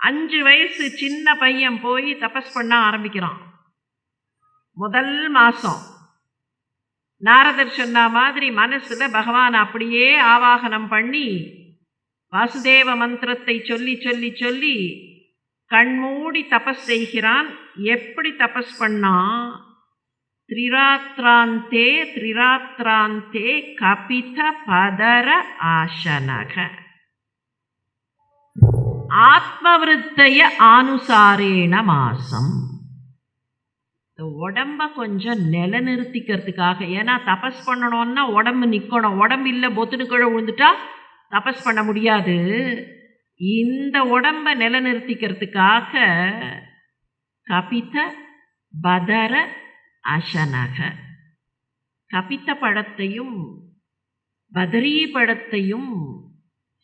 5 வயசு சின்ன பையன் போய் தபஸ் பண்ண ஆரம்பிக்கிறான். முதல் மாதம் நாரதர் சொன்ன மாதிரி மனசில் பகவான் அப்படியே ஆவாகனம் பண்ணி வாசுதேவ மந்திரத்தை சொல்லி சொல்லி சொல்லி கண்மூடி தபஸ் செய்கிறான். எப்படி தபஸ் பண்ணா? திரிராத்ராந்தே திரிராத்ராந்தே கபித பதர ஆசனக ஆத்மவிருத்தய ஆனுசாரேண மாசம். உடம்ப கொஞ்சம் நிலநிறுத்திக்கிறதுக்காக, ஏன்னா தபஸ் பண்ணணும்னா உடம்பு நிற்கணும். உடம்பு இல்லை பொத்துனு கீழே விழுந்துட்டா தபஸ் பண்ண முடியாது. இந்த உடம்ப நிலநிறுத்திக்கிறதுக்காக கபித பதர அசனக கபித்த பழத்தையும் பதரி பழத்தையும்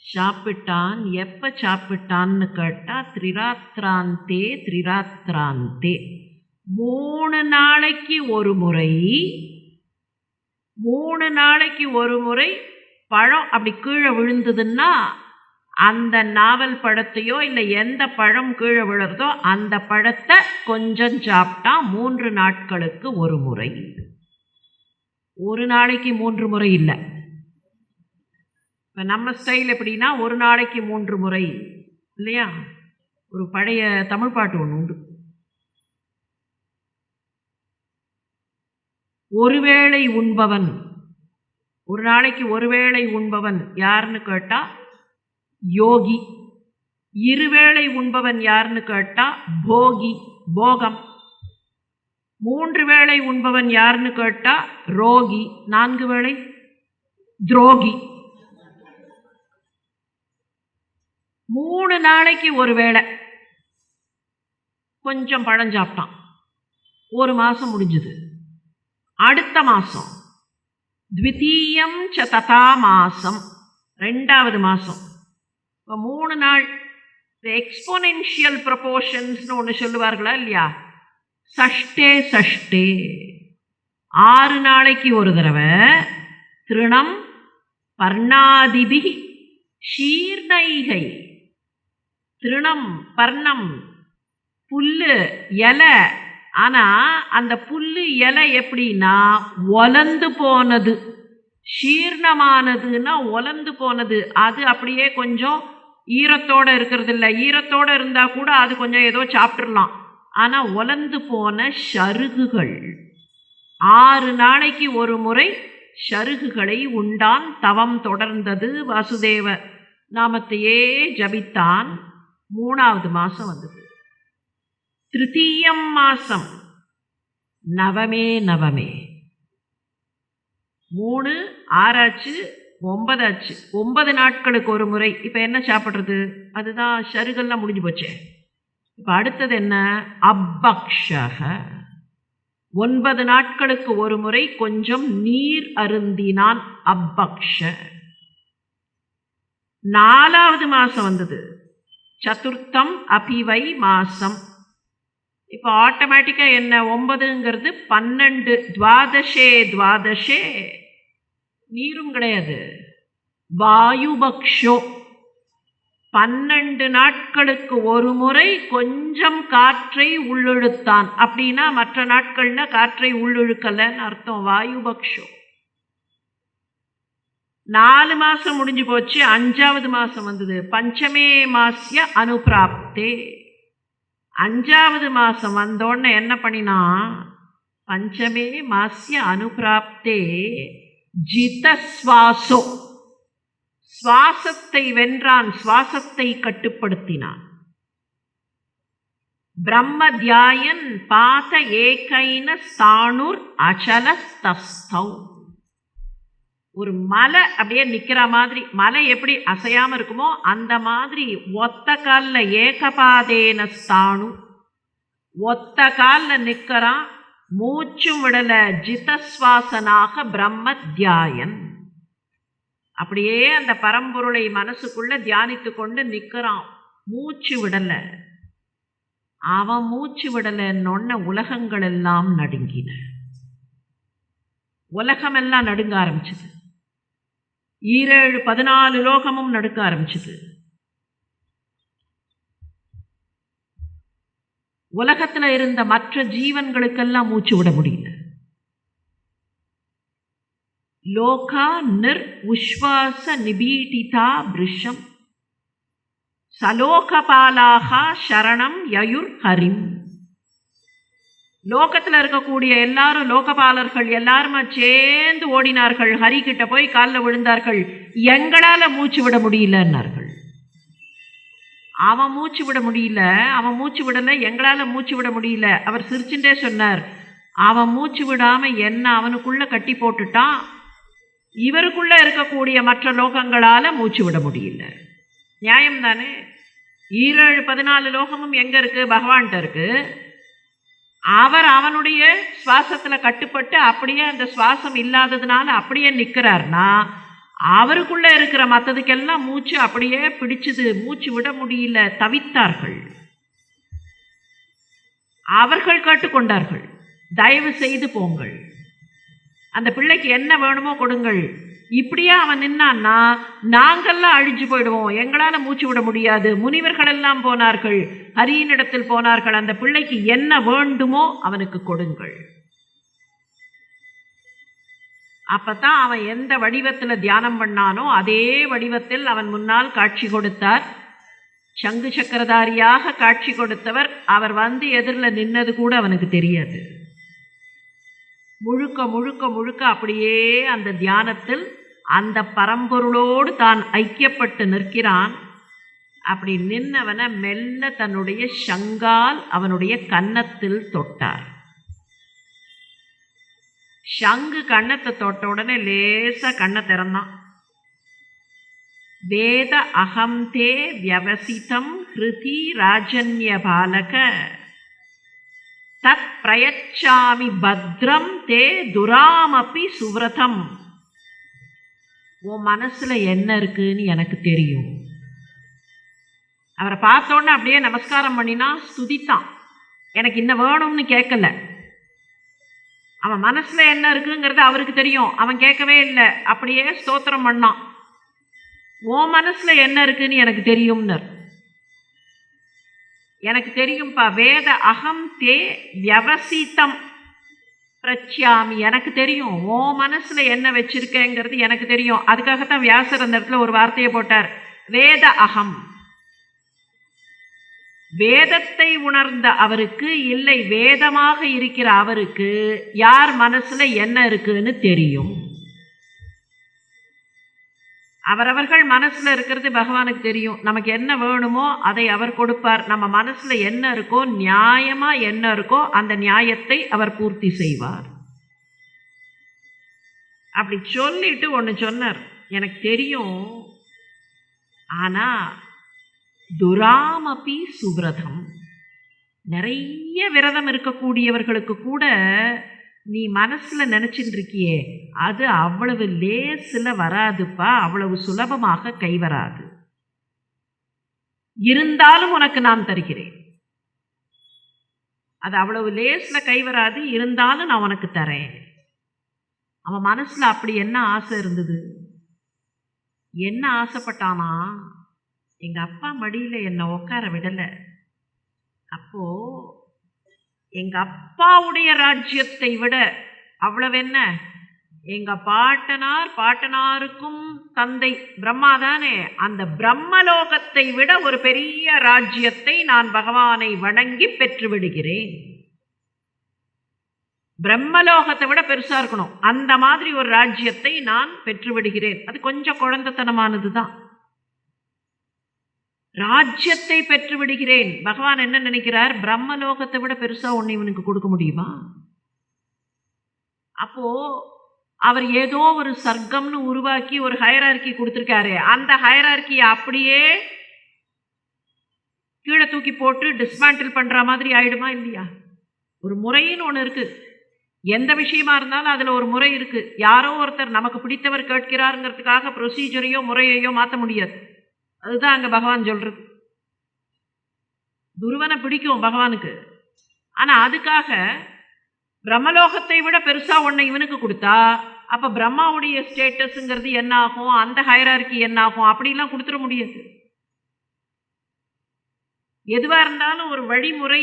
சாப்பிட்டான். எப்போ சாப்பிட்டான்னு கேட்டால் திரிராத்ராந்தே திரிராத்ராந்தே 3 நாளைக்கு ஒரு முறை 3 நாளைக்கு ஒரு முறை பழம் அப்படி கீழே விழுந்ததுன்னா அந்த நாவல் பழத்தையோ இல்லை எந்த பழம் கீழே விழுறதோ அந்த பழத்தை கொஞ்சம் சாப்பிட்டா 3 நாட்களுக்கு ஒரு முறை. ஒரு நாளைக்கு 3 முறை இல்லை. இப்போ நம்ம ஸ்டைல் எப்படின்னா ஒரு நாளைக்கு 3 முறை இல்லையா? ஒரு பழைய தமிழ் பாட்டு ஒன்று உண்டு. ஒருவேளை உண்பவன், ஒரு நாளைக்கு ஒருவேளை உண்பவன் யாருன்னு கேட்டா யோகி. இருவேளை உண்பவன் யாருன்னு கேட்டா போகி, போகம். 3 வேளை உண்பவன் யாருன்னு கேட்டா ரோகி. 4 வேளை துரோகி. 3 நாளைக்கு ஒரு வேளை கொஞ்சம் பழம் சாப்பிட்டான். 1 மாதம் முடிஞ்சுது. அடுத்த மாதம் த்விதீயம் ச ததா மாசம், 2வது மாதம். இப்போ 3 நாள் எக்ஸ்போனென்ஷியல் ப்ரொபோர்ஷன்ஸ்னு ஒன்று சொல்லுவார்களா இல்லையா? சஷ்டே சஷ்டே 6 நாளைக்கு ஒரு தடவை திருணம் பர்ணாதிபி ஷீர்ணைகை. திருணம் பர்ணம் புல்லு இலை. ஆனால் அந்த புல்லு இலை எப்படின்னா ஒலந்து போனது. ஷீர்ணமானதுன்னா ஒலந்து போனது. அது அப்படியே கொஞ்சம் ஈரத்தோடு இருக்கிறது இல்லை. ஈரத்தோடு இருந்தால் கூட அது கொஞ்சம் ஏதோ சாப்பிட்றலாம். ஆனால் ஒலந்து போன சருகுகள் 6 நாளைக்கு ஒரு முறை சருகுகளை உண்டான். தவம் தொடர்ந்தது. வாசுதேவ நாமத்தையே ஜபித்தான். 3வது மாதம் வந்தது. திருத்தீயம் மாசம் நவமே நவமே. 3 6 ஆச்சு, 9 ஆச்சு. 9 நாட்களுக்கு ஒரு முறை. இப்போ என்ன சாப்பிட்றது? அதுதான் சருகெல்லாம் முடிஞ்சு போச்சே. இப்போ அடுத்தது என்ன? அப்பக்ஷக 9 நாட்களுக்கு ஒரு முறை கொஞ்சம் நீர் அருந்தினான். அப்பக்ஷ. 4வது மாதம் வந்தது. சதுர்த்தம் அபிவை மாசம். இப்போ ஆட்டோமேட்டிக்காக என்ன? 9ங்கிறது 12. துவாதசே நீரும் கிடையாது. வாயுபக்ஷோ 12 நாட்களுக்கு ஒரு முறை கொஞ்சம் காற்றை உள்ளிழுத்தான். அப்படின்னா மற்ற நாட்களில் காற்றை உள்ளிழுக்கலன்னு அர்த்தம். வாயுபக்ஷோ. 4 மாதம் முடிஞ்சு போச்சு. 5வது மாதம் வந்தது. பஞ்சமே மாஸ்ய அனுப்பிராப்தே. 5வது மாதம் வந்தோடனே என்ன பண்ணினா? பஞ்சமே மாஸ்ய அனுப்பிராப்தே ஜிதஸ்வாசோ. சுவாசத்தை வென்றான். சுவாசத்தை கட்டுப்படுத்தினான். பிரம்ம தியாயன் பாத ஏகைன ஸ்தாணுர் அச்சலஸ்தஸ்தௌ. ஒரு மலை அப்படியே நிற்கிற மாதிரி, மலை எப்படி அசையாமல் இருக்குமோ அந்த மாதிரி ஒத்த காலில் ஏகபாதேன ஸ்தானு, ஒத்த காலில் நிற்கிறான். மூச்சும் விடலை. ஜிதஸ்வாசனாக பிரம்ம தியாயன். அப்படியே அந்த பரம்பொருளை மனசுக்குள்ள தியானித்து கொண்டு நிற்கிறான். மூச்சு விடலை. அவன் மூச்சு விடலைன்னொன்ன உலகங்கள் எல்லாம் நடுங்கின. உலகமெல்லாம் நடுங்க ஆரம்பிச்சது. 14 லோகமும் நடுக்க ஆரம்பிச்சது. உலகத்துல இருந்த மற்ற ஜீவன்களுக்கெல்லாம் மூச்சு விட முடியல. லோகா நிர் உஷ்வாச நிபீடிதா பிருஷம் சலோகபாலாகா சரணம் யயுர் ஹரிம். லோகத்தில் இருக்கக்கூடிய எல்லாரும் லோகபாலர்கள் எல்லாருமா சேர்ந்து ஓடினார்கள், ஹரி கிட்ட போய் காலில் விழுந்தார்கள். எங்களால் மூச்சு விட முடியலன்னார்கள். அவன் மூச்சு விட முடியல, அவன் மூச்சு விடலை, எங்களால் மூச்சு விட முடியல. அவர் சிரிச்சுட்டே சொன்னார், அவன் மூச்சு விடாம என்ன அவனுக்குள்ள கட்டி போட்டுட்டான், இவருக்குள்ள இருக்கக்கூடிய மற்ற லோகங்களால மூச்சு விட முடியல. நியாயம் தானே? 14 லோகமும் எங்க இருக்கு? பகவான்கிட்ட இருக்கு. அவர் அவனுடைய சுவாசத்தில் கட்டுப்பட்டு அப்படியே அந்த சுவாசம் இல்லாததுனால அப்படியே நிற்கிறார்னா, அவருக்குள்ள இருக்கிற மற்றதுக்கெல்லாம் மூச்சு அப்படியே பிடிச்சது, மூச்சு விட முடியல, தவித்தார்கள். அவர்கள் கேட்டுக்கொண்டார்கள், தயவு செய்து போங்கள், அந்த பிள்ளைக்கு என்ன வேணுமோ கொடுங்கள். இப்படியே அவன் நின்னான்னா நாங்கள்லாம் அழிஞ்சு போயிடுவோம், எங்களால் மூச்சு விட முடியாது. முனிவர்கள் எல்லாம் போனார்கள், ஹரியினிடத்தில் போனார்கள், அந்த பிள்ளைக்கு என்ன வேண்டுமோ அவனுக்கு கொடுங்கள். அப்பத்தான் அவன் எந்த வடிவத்தில் தியானம் பண்ணானோ அதே வடிவத்தில் அவன் முன்னால் காட்சி கொடுத்தார். சங்கு சக்கரதாரியாக காட்சி கொடுத்தவர் அவர் வந்து எதிரில் நின்னது கூட அவனுக்கு தெரியாது. முழுக்க முழுக்க முழுக்க அப்படியே அந்த தியானத்தில் அந்த பரம்பொருளோடு தான் ஐக்கியப்பட்டு நிற்கிறான். அப்படி நின்னவனை மெல்ல தன்னுடைய சங்கால் அவனுடைய கன்னத்தில் தொட்டார். சங்கு கன்னத்தை தொட்ட உடனே லேசா கண்ணை திறந்தான். வேத அகம் தே வியவசிதம் ஹிருதி ராஜன்ய பாலக தத் பிரயச்சாமி பத்ரம் தே துராமபி சுவ்ரதம். உன் மனசுல என்ன இருக்குன்னு எனக்கு தெரியும். அவரை பார்த்தோன்னே அப்படியே நமஸ்காரம் பண்ணினா, ஸ்துதித்தான். எனக்கு இன்னும் வேணும்னு கேட்கல. அவன் மனசுல என்ன இருக்குங்கிறது அவருக்கு தெரியும், அவன் கேட்கவே இல்லை, அப்படியே ஸ்தோத்திரம் பண்ணான். உன் மனசுல என்ன இருக்குன்னு எனக்கு தெரியும்னர். எனக்கு தெரியும்பா, வேத அகம் தே வியவசிதம் பிரச்சாமி, எனக்கு தெரியும் உன் மனசுல என்ன வச்சிருக்கேங்கிறது எனக்கு தெரியும். அதுக்காகத்தான் வியாசர் அந்த இடத்துல ஒரு வார்த்தையை போட்டார், வேத அகம். வேதத்தை உணர்ந்த அவருக்கு, இல்லை வேதமாக இருக்கிற அவருக்கு யார் மனசுல என்ன இருக்குன்னு தெரியும். அவரவர்கள் மனசுல இருக்கிறது பகவானுக்கு தெரியும். நமக்கு என்ன வேணுமோ அதை அவர் கொடுப்பார். நம்ம மனசுல என்ன இருக்கோ, நியாயமா என்ன இருக்கோ அந்த நியாயத்தை அவர் பூர்த்தி செய்வார். அப்படி சொல்லிட்டு ஒன்று சொன்னார், எனக்கு தெரியும், ஆனா துராமபி சுவ்ரதம், நிறைய விரதம் இருக்கக்கூடியவர்களுக்கு கூட நீ மனசுல நினைச்சிட்டு இருக்கியே அது அவ்வளவு லேசில் வராதுப்பா, அவ்வளவு சுலபமாக கைவராது. இருந்தாலும் உனக்கு நான் தருகிறேன். அது அவ்வளவு லேஸ்ல கைவராது, இருந்தாலும் நான் உனக்கு தரேன். அவன் மனசுல அப்படி என்ன ஆசை இருந்தது, என்ன ஆசைப்பட்டானா, எங்க அப்பா மடியில என்னை உட்கார விடல, அப்போ எங்க அப்பாவுடைய ராஜ்யத்தை விட அவ்வளவு என்ன, எங்க பாட்டனாருக்கும் தந்தை பிரம்மா தானே, அந்த பிரம்மலோகத்தை விட ஒரு பெரிய ராஜ்யத்தை நான் பகவானை வணங்கி பெற்று விடுகிறேன். பிரம்மலோகத்தை விட பெருசா இருக்கணும், அந்த மாதிரி ஒரு ராஜ்யத்தை நான் பெற்று விடுகிறேன். அது கொஞ்சம் குழந்தைத்தனமானது தான். ராஜ்யத்தை பெற்று விடுகிறேன். பகவான் என்ன நினைக்கிறார், பிரம்மலோகத்தை விட பெருசா ஒன்று இவனுக்கு கொடுக்க முடியுமா? அப்போ அவர் ஏதோ ஒரு சர்க்கம்னு உருவாக்கி ஒரு ஹையரார்கி கொடுத்துருக்காரு. அந்த ஹையரார்கியை அப்படியே கீழே தூக்கி போட்டு டிஸ்மேண்டில் பண்ற மாதிரி ஆயிடுமா இல்லையா? ஒரு முறைன்னு ஒன்று இருக்கு. எந்த விஷயமா இருந்தாலும் அதுல ஒரு முறை இருக்கு. யாரோ ஒருத்தர் நமக்கு பிடித்தவர் கேட்கிறாருங்கிறதுக்காக ப்ரொசீஜரையோ முறையையோ மாற்ற முடியாது. அதுதான் அங்க பகவான் சொல்றது. துருவனை பிடிக்கும் பகவானுக்கு, ஆனா அதுக்காக பிரம்மலோகத்தை விட பெருசா ஒன்றை இவனுக்கு கொடுத்தா அப்ப பிரம்மாவுடைய ஸ்டேட்டஸ்ங்கிறது என்ன ஆகும், அந்த ஹையரார்கி என்ன ஆகும், அப்படிலாம் கொடுத்துட முடியாது. எதுவா இருந்தாலும் ஒரு வழிமுறை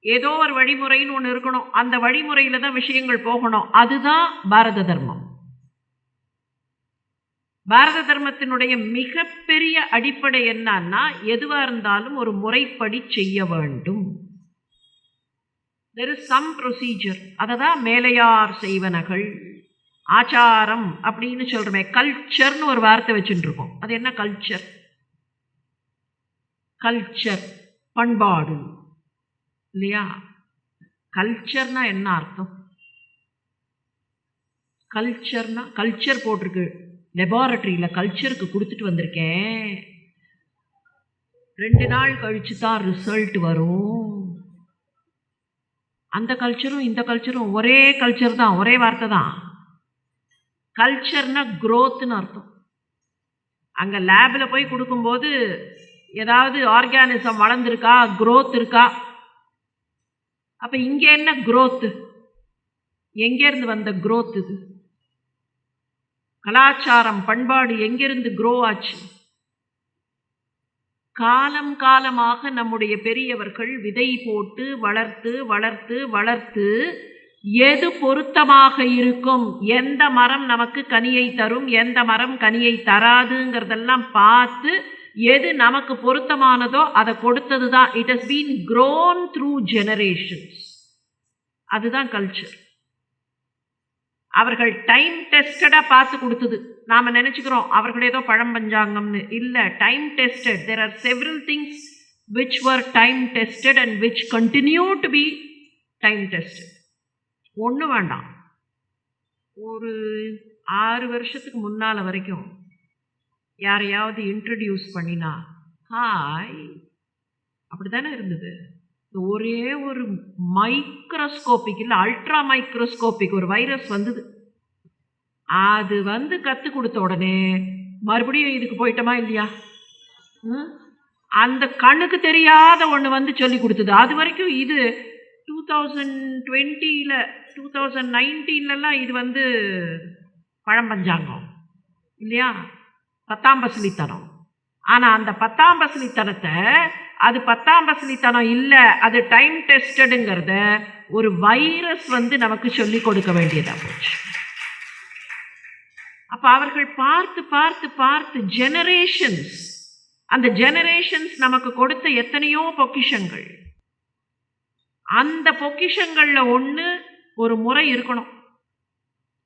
ஏதோ ஒரு வழிமுறைன்னு ஒன்று இருக்கணும், அந்த வழிமுறையில் தான் விஷயங்கள் போகணும். அதுதான் பாரத தர்மம். பாரத தர்மத்தினுடைய மிகப்பெரிய அடிப்படை என்னன்னா, எதுவாக இருந்தாலும் ஒரு முறைப்படி செய்ய வேண்டும். there is some procedure. அதை தான் மேலையார் செய்வனகள் ஆச்சாரம் அப்படின்னு சொல்றோமே. கல்ச்சர்னு ஒரு வார்த்தை வச்சுட்டு இருக்கோம். அது என்ன கல்ச்சர்? கல்ச்சர் பண்பாடு இல்லையா? கல்ச்சர்னா என்ன அர்த்தம்? கல்ச்சர்னா கல்ச்சர் போட்டிருக்கு லெபார்டரியில், கல்ச்சருக்கு கொடுத்துட்டு வந்திருக்கேன், 2 நாள் கழிச்சு தான் ரிசல்ட் வரும். அந்த கல்ச்சரும் இந்த கல்ச்சரும் ஒரே கல்ச்சர் தான், ஒரே வார்த்தை தான். கல்ச்சர்னா க்ரோத்துன்னு அர்த்தம். அங்கே லேபில் போய் கொடுக்கும்போது ஏதாவது ஆர்கானிசம் வளர்ந்துருக்கா, க்ரோத் இருக்கா? அப்போ இங்கே என்ன க்ரோத்து? எங்கேருந்து வந்த க்ரோத் இது? கலாச்சாரம் பண்பாடு எங்கிருந்து க்ரோ ஆச்சு? காலம் காலமாக நம்முடைய பெரியவர்கள் விதை போட்டு வளர்த்து வளர்த்து வளர்த்து எது பொருத்தமாக இருக்கும், எந்த மரம் நமக்கு கனியை தரும், எந்த மரம் கனியை தராதுங்கிறதெல்லாம் பார்த்து எது நமக்கு பொருத்தமானதோ அதை கொடுத்தது தான். It has been grown through generations. அதுதான் கல்ச்சர். அவர்கள் டைம் டெஸ்டடாக பார்த்து கொடுத்தது. நாம் நினச்சிக்கிறோம் அவர்கள் ஏதோ பழம் பஞ்சாங்கம்னு. இல்லை, time tested. There are several things which were time tested and which continue to be time tested. ஒன்றும் வேண்டாம், ஒரு 6 வருஷத்துக்கு முன்னால் வரைக்கும் யாரையாவது இன்ட்ரடியூஸ் பண்ணினா ஹாய் அப்படி தானே இருந்தது. ஒரே ஒரு மைக்ரோஸ்கோபிக் இல்லை அல்ட்ரா மைக்ரோஸ்கோபிக் ஒரு வைரஸ் வந்தது. அது வந்து கற்றுக் கொடுத்த உடனே மறுபடியும் இதுக்கு போயிட்டோமா இல்லையா? அந்த கண்ணுக்கு தெரியாத ஒன்று வந்து சொல்லி கொடுத்தது. அது வரைக்கும் இது 2020 2019 இது வந்து பழம் பஞ்சாங்கம் இல்லையா, 10ஆம் பசலித்தனம். ஆனால் அந்த 10ஆம் பசலித்தனத்தை அது 10ஆம் பசலித்தனம் இல்லை, அது டைம் டெஸ்டடுங்கிறத ஒரு வைரஸ் வந்து நமக்கு சொல்லி கொடுக்க வேண்டியதாக போச்சு. அப்போ அவர்கள் பார்த்து பார்த்து பார்த்து ஜெனரேஷன்ஸ், அந்த ஜெனரேஷன்ஸ் நமக்கு கொடுத்த எத்தனையோ பொக்கிஷங்கள். அந்த பொக்கிஷங்களில் ஒன்று ஒரு முறை இருக்கணும்.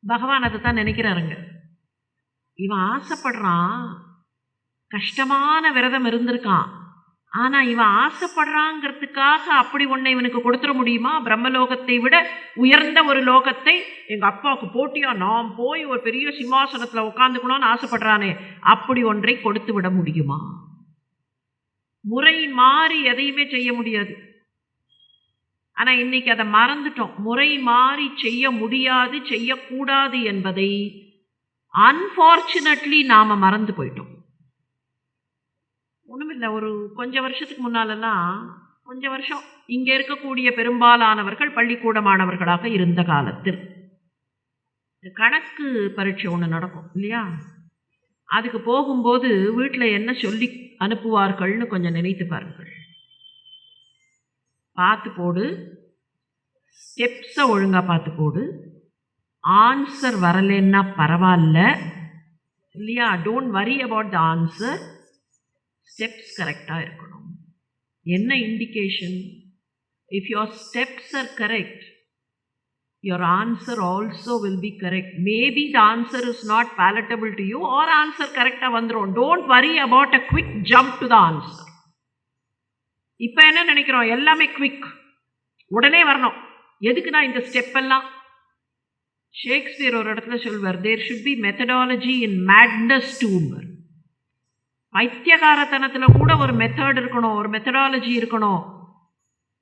பகவான் அதை தான் நினைக்கிறாருங்க. இவன் ஆசைப்படுறான், கஷ்டமான விரதம் இருந்திருக்கான், ஆனால் இவன் ஆசைப்படுறாங்கிறதுக்காக அப்படி ஒன்றை இவனுக்கு கொடுத்துட முடியுமா? பிரம்மலோகத்தை விட உயர்ந்த ஒரு லோகத்தை எங்கள் அப்பாவுக்கு போட்டியா நான் போய் ஒரு பெரிய சிம்மாசனத்தில் உட்காந்துக்கணும்னு ஆசைப்படுறானே, அப்படி ஒன்றை கொடுத்து விட முடியுமா? முறை மாறி எதையுமே செய்ய முடியாது. ஆனால் இன்னைக்கு அதை மறந்துட்டோம். முறை மாறி செய்ய முடியாது, செய்யக்கூடாது என்பதை அன்ஃபார்ச்சுனேட்லி நாம் மறந்து போயிட்டோம். ஒன்றுமில்லை, ஒரு கொஞ்சம் வருஷத்துக்கு முன்னாலெல்லாம், கொஞ்சம் வருஷம் இங்கே இருக்கக்கூடிய பெரும்பாலானவர்கள் பள்ளிக்கூட மாணவர்களாக இருந்த காலத்தில் கணக்கு பரீட்சை ஒன்று நடக்கும் இல்லையா? அதுக்கு போகும்போது வீட்டில் என்ன சொல்லி அனுப்புவார்கள்னு கொஞ்சம் நினைத்து பாருங்கள். பார்த்து போடு, ஸ்டெப்ஸை ஒழுங்காக பார்த்து போடு, ஆன்சர் வரலன்னா பரவாயில்ல இல்லையா, don't worry about the answer, steps கரெக்டாக இருக்கணும். என்ன indication? If your steps are correct, your answer also will be correct. Maybe the answer is not palatable to you, our answer கரெக்டாக வந்துடும். Don't worry about a quick jump to the answer. இப்போ என்ன நினைக்கிறோம், எல்லாமே quick, உடனே வரணும். எதுக்குன்னா இந்த ஸ்டெப் எல்லாம் ஷேக்ஸ்பியர் ஒரு இடத்துல சொல்வார், there should be methodology in madness டூம்பர். பைத்தியகாரத்தனத்தில் கூட ஒரு மெத்தட் இருக்கணும், ஒரு மெத்தடாலஜி இருக்கணும்,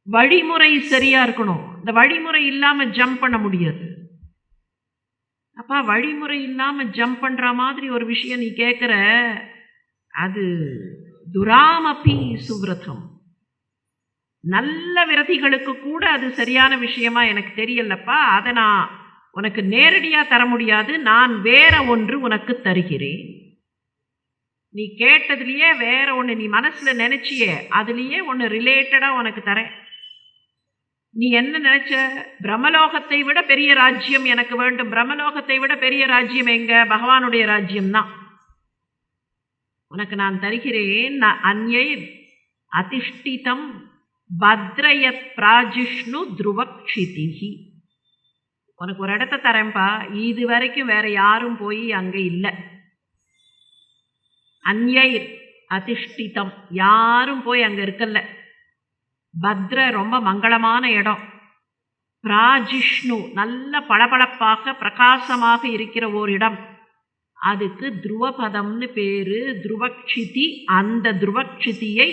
வழிமுறை சரியாக இருக்கணும். இந்த வழிமுறை இல்லாமல் ஜம்ப் பண்ண முடியாது. அப்பா வழிமுறை இல்லாமல் ஜம்ப் பண்ணுற மாதிரி ஒரு விஷயம் நீ கேட்குற, அது துராமபி சுவ்ரதம். நல்ல விரதிகளுக்கு கூட அது சரியான விஷயமா எனக்கு தெரியலப்பா, அதை நான் உனக்கு நேரடியாக தர முடியாது, நான் வேற ஒன்று உனக்கு தருகிறேன். நீ கேட்டதுலேயே வேற ஒன்று, நீ மனசில் நினச்சியே அதுலேயே ஒன்று ரிலேட்டடாக உனக்கு தரேன். நீ என்ன நினைச்ச? பிரம்மலோகத்தை விட பெரிய ராஜ்யம் எனக்கு வேண்டும். பிரம்மலோகத்தை விட பெரிய ராஜ்யம் எங்க? பகவானுடைய ராஜ்யம்தான். உனக்கு நான் தருகிறேன். அந்யை அதிஷ்டிதம் பத்ரயத் பிராஜிஷ்ணு துருவக்ஷிதிஹி. உனக்கு ஒரு இடத்த தரேன்பா, இது வரைக்கும் வேற யாரும் போய் அங்க இல்லை. அந்யை அதிஷ்டிதம், யாரும் போய் அங்க இருக்கல. பத்ர ரொம்ப மங்களமான இடம். பிராஜிஷ்ணு நல்ல பளபளப்பாக பிரகாசமாக இருக்கிற ஓர் இடம். அதுக்கு துருவபதம்னு பேரு. துருவக்ஷிதி. அந்த துருவக்ஷிதியை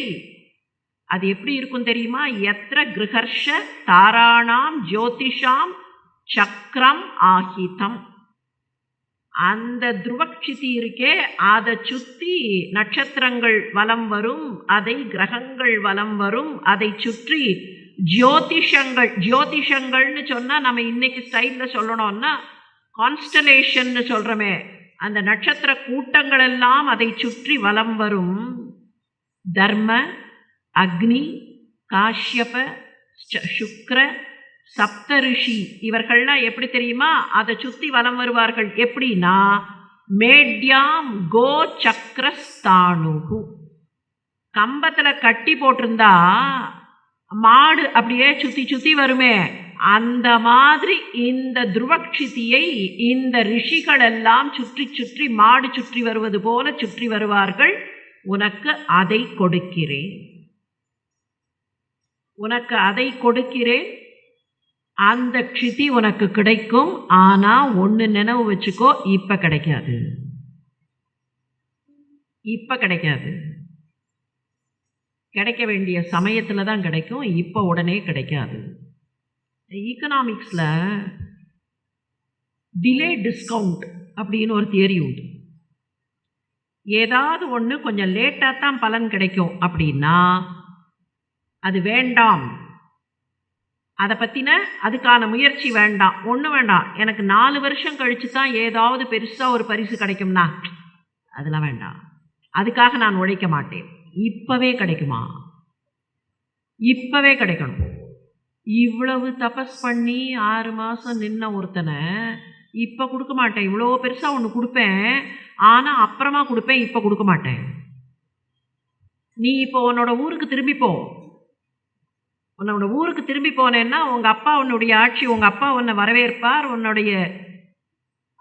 அது எப்படி இருக்கும் தெரியுமா? எத்திர கிருஹர்ஷ தாராணாம் ஜோதிஷாம் சக்கரம் ஆஹிதம். அந்த துருவக்ஷிதி இருக்கே, அதை சுற்றி நட்சத்திரங்கள் வலம் வரும், அதை கிரகங்கள் வலம் வரும், அதை சுற்றி ஜோதிஷங்கள். ஜோதிஷங்கள்னு சொன்னால் நம்ம இன்னைக்கு ஸ்டைலில் சொல்லணும்னா கான்ஸ்டலேஷன்னு சொல்கிறோமே, அந்த நட்சத்திர கூட்டங்கள் எல்லாம் அதை சுற்றி வலம் வரும். தர்ம, அக்னி, காஷ்யப, சுக்ர, சப்தரிஷி இவர்கள்லாம் எப்படி தெரியுமா? அதை சுற்றி வலம் வருவார்கள். எப்படின்னா மேட்யாம் கோ சக்கரஸ்தானுகு. கம்பத்தில் கட்டி போட்டிருந்தா மாடு அப்படியே சுற்றி சுற்றி வருமே, அந்த மாதிரி இந்த துருவக்ஷிதியை இந்த ரிஷிகள் எல்லாம் சுற்றி சுற்றி மாடு சுற்றி வருவது போல சுற்றி வருவார்கள். உனக்கு அதை கொடுக்கிறேன், உனக்கு அதை கொடுக்கிறேன். அந்த க்ஷிதி உனக்கு கிடைக்கும். ஆனால் ஒன்று நினைவு வச்சுக்கோ, இப்போ கிடைக்காது. இப்போ கிடைக்காது. கிடைக்க வேண்டிய சமயத்தில் தான் கிடைக்கும், இப்போ உடனே கிடைக்காது. ஈக்கனாமிக்ஸில் டிலே டிஸ்கவுண்ட் அப்படின்னு ஒரு தியரி உண்டு. ஏதாவது ஒன்று கொஞ்சம் லேட்டாக தான் பலன் கிடைக்கும் அப்படின்னா அது வேண்டாம், அதை பற்றின அதுக்கான முயற்சி வேண்டாம், ஒன்றும் வேண்டாம். எனக்கு 4 வருஷம் கழித்து தான் ஏதாவது பெருசாக ஒரு பரிசு கிடைக்கும்னா அதெல்லாம் வேண்டாம், அதுக்காக நான் உழைக்க மாட்டேன். இப்போவே கிடைக்குமா? இப்போவே கிடைக்கணும். இவ்வளவு தபஸ் பண்ணி 6 மாதம் நின்ன ஒருத்தனை இப்போ கொடுக்க மாட்டேன். இவ்வளோ பெருசாக ஒன்று கொடுப்பேன், ஆனால் அப்புறமா கொடுப்பேன், இப்போ கொடுக்க மாட்டேன். நீ இப்போ உன்னோட ஊருக்கு திரும்பிப்போ. உன்னோட ஊருக்கு திரும்பி போனேன்னா உங்கள் அப்பா உன்னுடைய ஆட்சி, உங்கள் அப்பா உன்னை வரவேற்பார், உன்னுடைய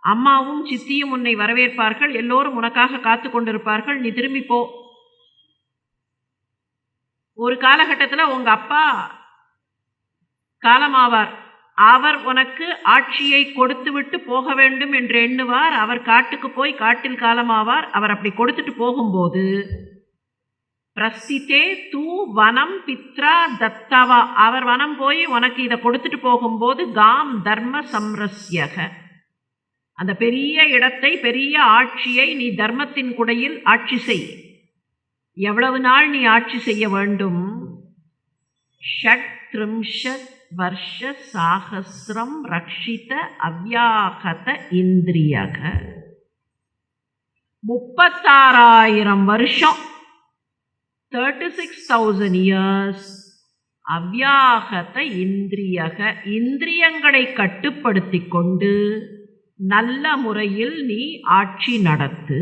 அம்மாவும் சித்தியும் உன்னை வரவேற்பார்கள், எல்லோரும் உனக்காக காத்து கொண்டிருப்பார்கள். நீ திரும்பி போ. ஒரு காலகட்டத்தில் உங்கள் அப்பா காலமாவார். அவர் உனக்கு ஆட்சியை கொடுத்து விட்டு போக வேண்டும் என்று எண்ணுவார். அவர் காட்டுக்கு போய் காட்டில் காலமாவார். அவர் அப்படி கொடுத்துட்டு போகும்போது பிரஸ்தித்தே தூ வனம் பித்ரா தத்தவா, அவர் வனம் போய் உனக்கு இதை கொடுத்துட்டு போகும்போது காம் தர்ம சம்ரஸ்யக, அந்த பெரிய இடத்தை பெரிய ஆட்சியை நீ தர்மத்தின் குடையில் ஆட்சி செய். எவ்வளவு நாள் நீ ஆட்சி செய்ய வேண்டும்? ஷட்த்ரிம்ஷத் வருஷ சாகஸ்ரம் ரக்ஷித அவ்யாகத இந்திரியக. 36,000 வருஷம், 36,000 years. அவ்யாகத இந்திரியக, இந்திரியங்களை கட்டுப்படுத்தி கொண்டு நல்ல முறையில் நீ ஆட்சி நடத்து.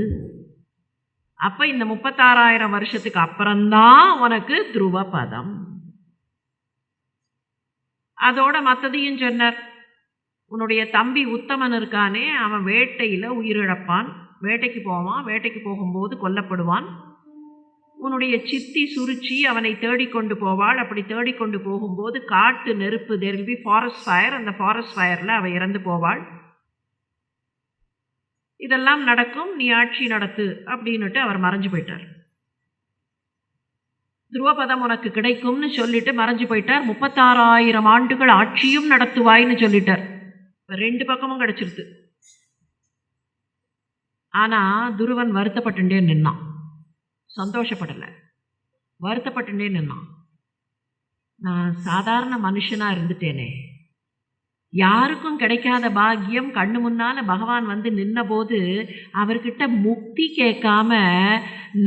அப்போ இந்த 36,000 வருஷத்துக்கு அப்புறம்தான் உனக்கு துருவபதம். அதோட மற்றதையும் சொன்னார். உன்னுடைய தம்பி உத்தமன் இருக்கானே, அவன் வேட்டையில் உயிரிழப்பான், வேட்டைக்கு போவான், வேட்டைக்கு போகும்போது கொல்லப்படுவான். உன்னுடைய சித்தி சுருச்சி அவனை தேடிக்கொண்டு போவாள். அப்படி தேடிக்கொண்டு போகும்போது காட்டு நெருப்பு, தெரும்பி ஃபாரஸ்ட் ஃபயர், அந்த ஃபாரஸ்ட் ஃபயரில் அவள் இறந்து போவாள். இதெல்லாம் நடக்கும், நீ ஆட்சி நடத்து அப்படின்னுட்டு அவர் மறைஞ்சு போயிட்டார். துருவபதம் உனக்கு கிடைக்கும்னு சொல்லிட்டு மறைஞ்சு போயிட்டார். 36,000 ஆண்டுகள் ஆட்சியும் நடத்துவாய்ன்னு சொல்லிட்டார். 2 பக்கமும் கிடைச்சிருது. ஆனால் துருவன் வருத்தப்பட்டுட்டே நின்னான், சந்தோஷப்படலை, வருத்தப்பட்டுட்டே நின்னான். நான் சாதாரண மனுஷனாக இருந்துட்டேனே, யாருக்கும் கிடைக்காத பாக்கியம் கண்ணு முன்னால பகவான் வந்து நின்னபோது அவர்கிட்ட முக்தி கேட்காம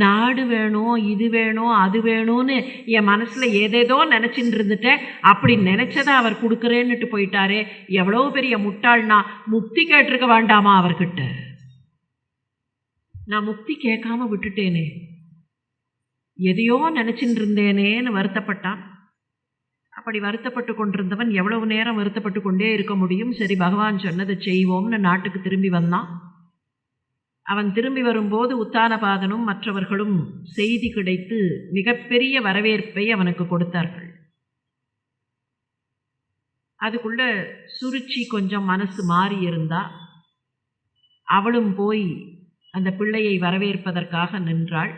நாடு வேணும், இது வேணும், அது வேணும்னு என் மனசுல ஏதேதோ நினைச்சிட்டு இருந்துட்டேன். அப்படி நினைச்சதை அவர் கொடுக்குறேன்னுட்டு போயிட்டாரே, எவ்வளோ பெரிய முட்டாள்னா! முக்தி கேட்டிருக்க வேண்டாமா அவர்கிட்ட? நான் முக்தி கேட்காம விட்டுட்டேனே, எதையோ நினைச்சிட்டு இருந்தேனேன்னு வருத்தப்பட்டான். அப்படி வருத்தப்பட்டு கொண்டிருந்தவன் எவ்வளவு நேரம் வருத்தப்பட்டு கொண்டே இருக்க முடியும்? சரி, பகவான் சொன்னதை செய்வோம்னு நாட்டுக்கு திரும்பி வந்தான். அவன் திரும்பி வரும்போது உத்தானபாதனும் மற்றவர்களும் செய்தி கிடைத்து மிகப்பெரிய வரவேற்பை அவனுக்கு கொடுத்தார்கள். அதுக்குள்ள சுருச்சி கொஞ்சம் மனசு மாறி இருந்தா. அவளும் போய் அந்த பிள்ளையை வரவேற்பதற்காக நின்றாள்.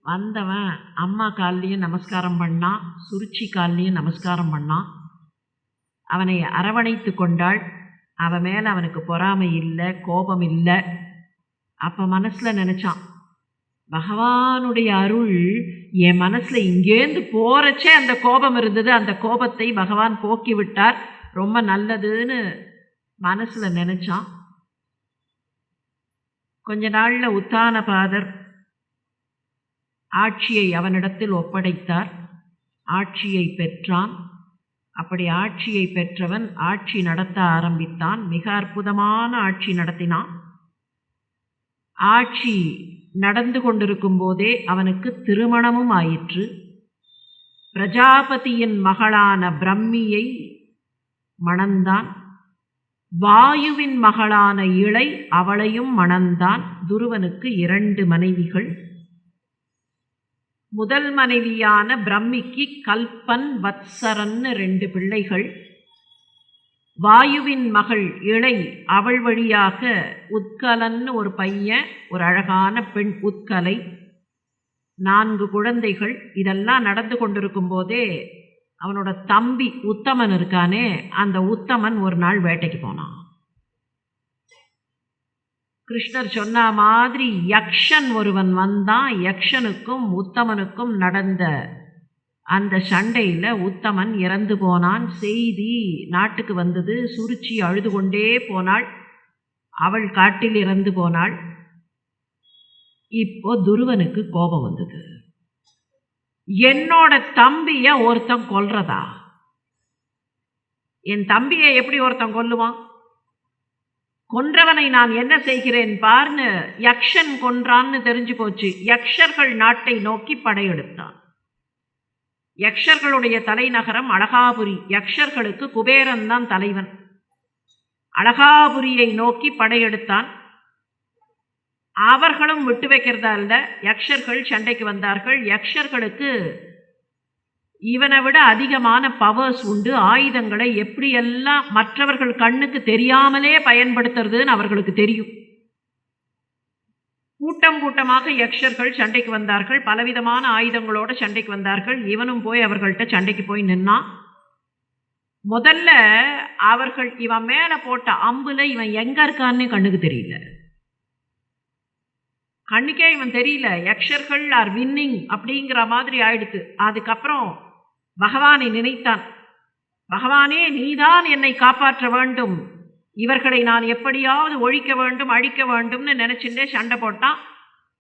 வந்தவன் அம்மா கால்லையும் நமஸ்காரம் பண்ணான், சுருச்சி கால்லையும் நமஸ்காரம் பண்ணான். அவனை அரவணைத்து கொண்டாள். அவன் மேலே அவனுக்கு பொறாமை இல்லை, கோபம் இல்லை. அப்போ மனசில் நினச்சான், பகவானுடைய அருள் என் மனசில் இங்கேருந்து போகிறச்சே அந்த கோபம் இருந்தது, அந்த கோபத்தை பகவான் போக்கி விட்டார், ரொம்ப நல்லதுன்னு மனசில் நினச்சான். கொஞ்ச நாளில் உத்தானபாதர் ஆட்சியை அவனிடத்தில் ஒப்படைத்தார். ஆட்சியை பெற்றான். அப்படி ஆட்சியை பெற்றவன் ஆட்சி நடத்த ஆரம்பித்தான். மிக அற்புதமான ஆட்சி நடத்தினான். ஆட்சி நடந்து கொண்டிருக்கும் போதே அவனுக்கு திருமணமும் ஆயிற்று. பிரஜாபதியின் மகளான பிரம்மியை மணந்தான். வாயுவின் மகளான இளை அவளையும் மணந்தான். துருவனுக்கு 2 மனைவிகள். முதல் மனைவியான பிரம்மிக்கு கல்பன், வத்சரன்னு 2 பிள்ளைகள். வாயுவின் மகள் இளை, அவள் வழியாக உத்கலன்னு ஒரு பையன், ஒரு அழகான பெண் உத்கலை. 4 குழந்தைகள். இதெல்லாம் நடந்து கொண்டிருக்கும் போதே அவனோட தம்பி உத்தமன் இருக்கானே, அந்த உத்தமன் ஒரு நாள் வேட்டைக்கு போனான். கிருஷ்ணர் சொன்ன மாதிரி யக்ஷன் ஒருவன் வந்தான். யக்ஷனுக்கும் உத்தமனுக்கும் நடந்த அந்த சண்டையில் உத்தமன் இறந்து போனான். செய்தி நாட்டுக்கு வந்தது. சுருச்சி அழுது கொண்டே போனாள். அவள் காட்டில் இறந்து போனாள். இப்போ துருவனுக்கு கோபம் வந்தது. என்னோட தம்பிய ஒருத்தன் கொல்றதா? என் தம்பியை எப்படி ஒருத்தன் கொல்லுவான்? கொன்றவனை நான் என்ன செய்கிறேன் பார்னு யக்ஷன் கொன்றான்னு தெரிஞ்சு போச்சு. யக்ஷர்கள் நாட்டை நோக்கி படையெடுத்தான். யக்ஷர்களுடைய தலைநகரம் அழகாபுரி. யக்ஷர்களுக்கு குபேரன் தான் தலைவன். அழகாபுரியை நோக்கி படையெடுத்தான். அவர்களும் விட்டு வைக்கிறதா இல்ல, யக்ஷர்கள் சண்டைக்கு வந்தார்கள். யக்ஷர்களுக்கு இவனை விட அதிகமான பவர்ஸ் உண்டு. ஆயுதங்களை எப்படியெல்லாம் மற்றவர்கள் கண்ணுக்கு தெரியாமலே பயன்படுத்துறதுன்னு அவர்களுக்கு தெரியும். கூட்டம் கூட்டமாக யக்ஷர்கள் சண்டைக்கு வந்தார்கள். பலவிதமான ஆயுதங்களோட சண்டைக்கு வந்தார்கள். இவனும் போய் அவர்கள்ட்ட சண்டைக்கு போய் நின்னான். முதல்ல அவர்கள் இவன் மேலே போட்ட அம்புல இவன் எங்க இருக்கான்னு கண்ணுக்கு தெரியல. கண்ணுக்கே இவன் தெரியல. யக்ஷர்கள் ஆர் வின்னிங் அப்படிங்கிற மாதிரி ஆயிடுத்து. அதுக்கப்புறம் பகவானை நினைத்தான். பகவானே, நீதான் என்னை காப்பாற்ற வேண்டும், இவர்களை நான் எப்படியாவது ஒழிக்க வேண்டும், அழிக்க வேண்டும்னு நினைச்சுட்டே சண்டை போட்டான்.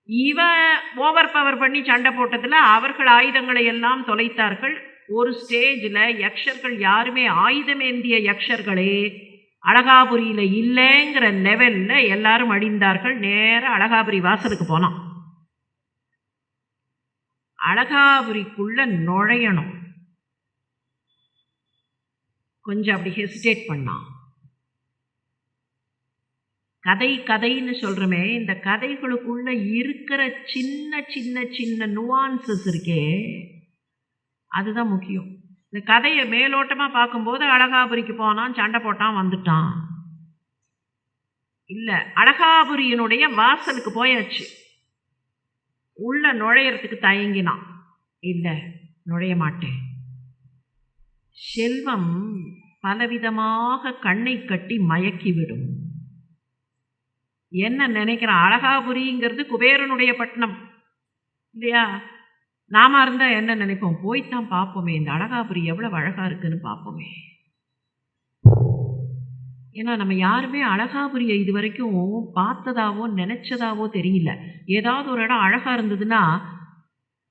இவன் ஓவர் பவர் பண்ணி சண்டை போட்டதில் அவர்கள் ஆயுதங்களை எல்லாம் தொலைத்தார்கள். ஒரு ஸ்டேஜில் யக்ஷர்கள் யாருமே ஆயுதமேந்திய யக்ஷர்களே அழகாபுரியில் இல்லைங்கிற லெவலில் எல்லாரும் அழிந்தார்கள். நேராக அழகாபுரி வாசலுக்கு போனான். அழகாபுரிக்குள்ள நுழையணும். கொஞ்சம் அப்படி ஹெசிடேட் பண்ணான். கதைன்னு சொல்கிறோமே, இந்த கதைகளுக்குள்ள இருக்கிற சின்ன சின்ன சின்ன நுவான்சஸ் இருக்கே, அதுதான் முக்கியம். இந்த கதையை மேலோட்டமாக பார்க்கும்போது அழகாபுரிக்கு போனான், சண்டை போட்டான், வந்துட்டான். இல்லை, அழகாபுரியினுடைய வாசலுக்கு போயாச்சு. உள்ள நுழையறதுக்கு தயங்கினான். இல்லை, நுழைய மாட்டேன். செல்வம் பலவிதமாக கண்ணை கட்டி மயக்கிவிடும். என்ன நினைக்கிறான்? அழகாபுரிங்கிறது குபேரனுடைய பட்டணம் இல்லையா? நாம இருந்தால் என்ன நினைப்போம்? போய்த்தான் பார்ப்போமே, இந்த அழகாபுரி எவ்வளவு அழகா இருக்குன்னு பார்ப்போமே. ஏன்னா நம்ம யாருமே அழகாபுரியை இது வரைக்கும் பார்த்ததாவோ நினைச்சதாவோ தெரியல. ஏதாவது ஒரு இடம் அழகா இருந்ததுன்னா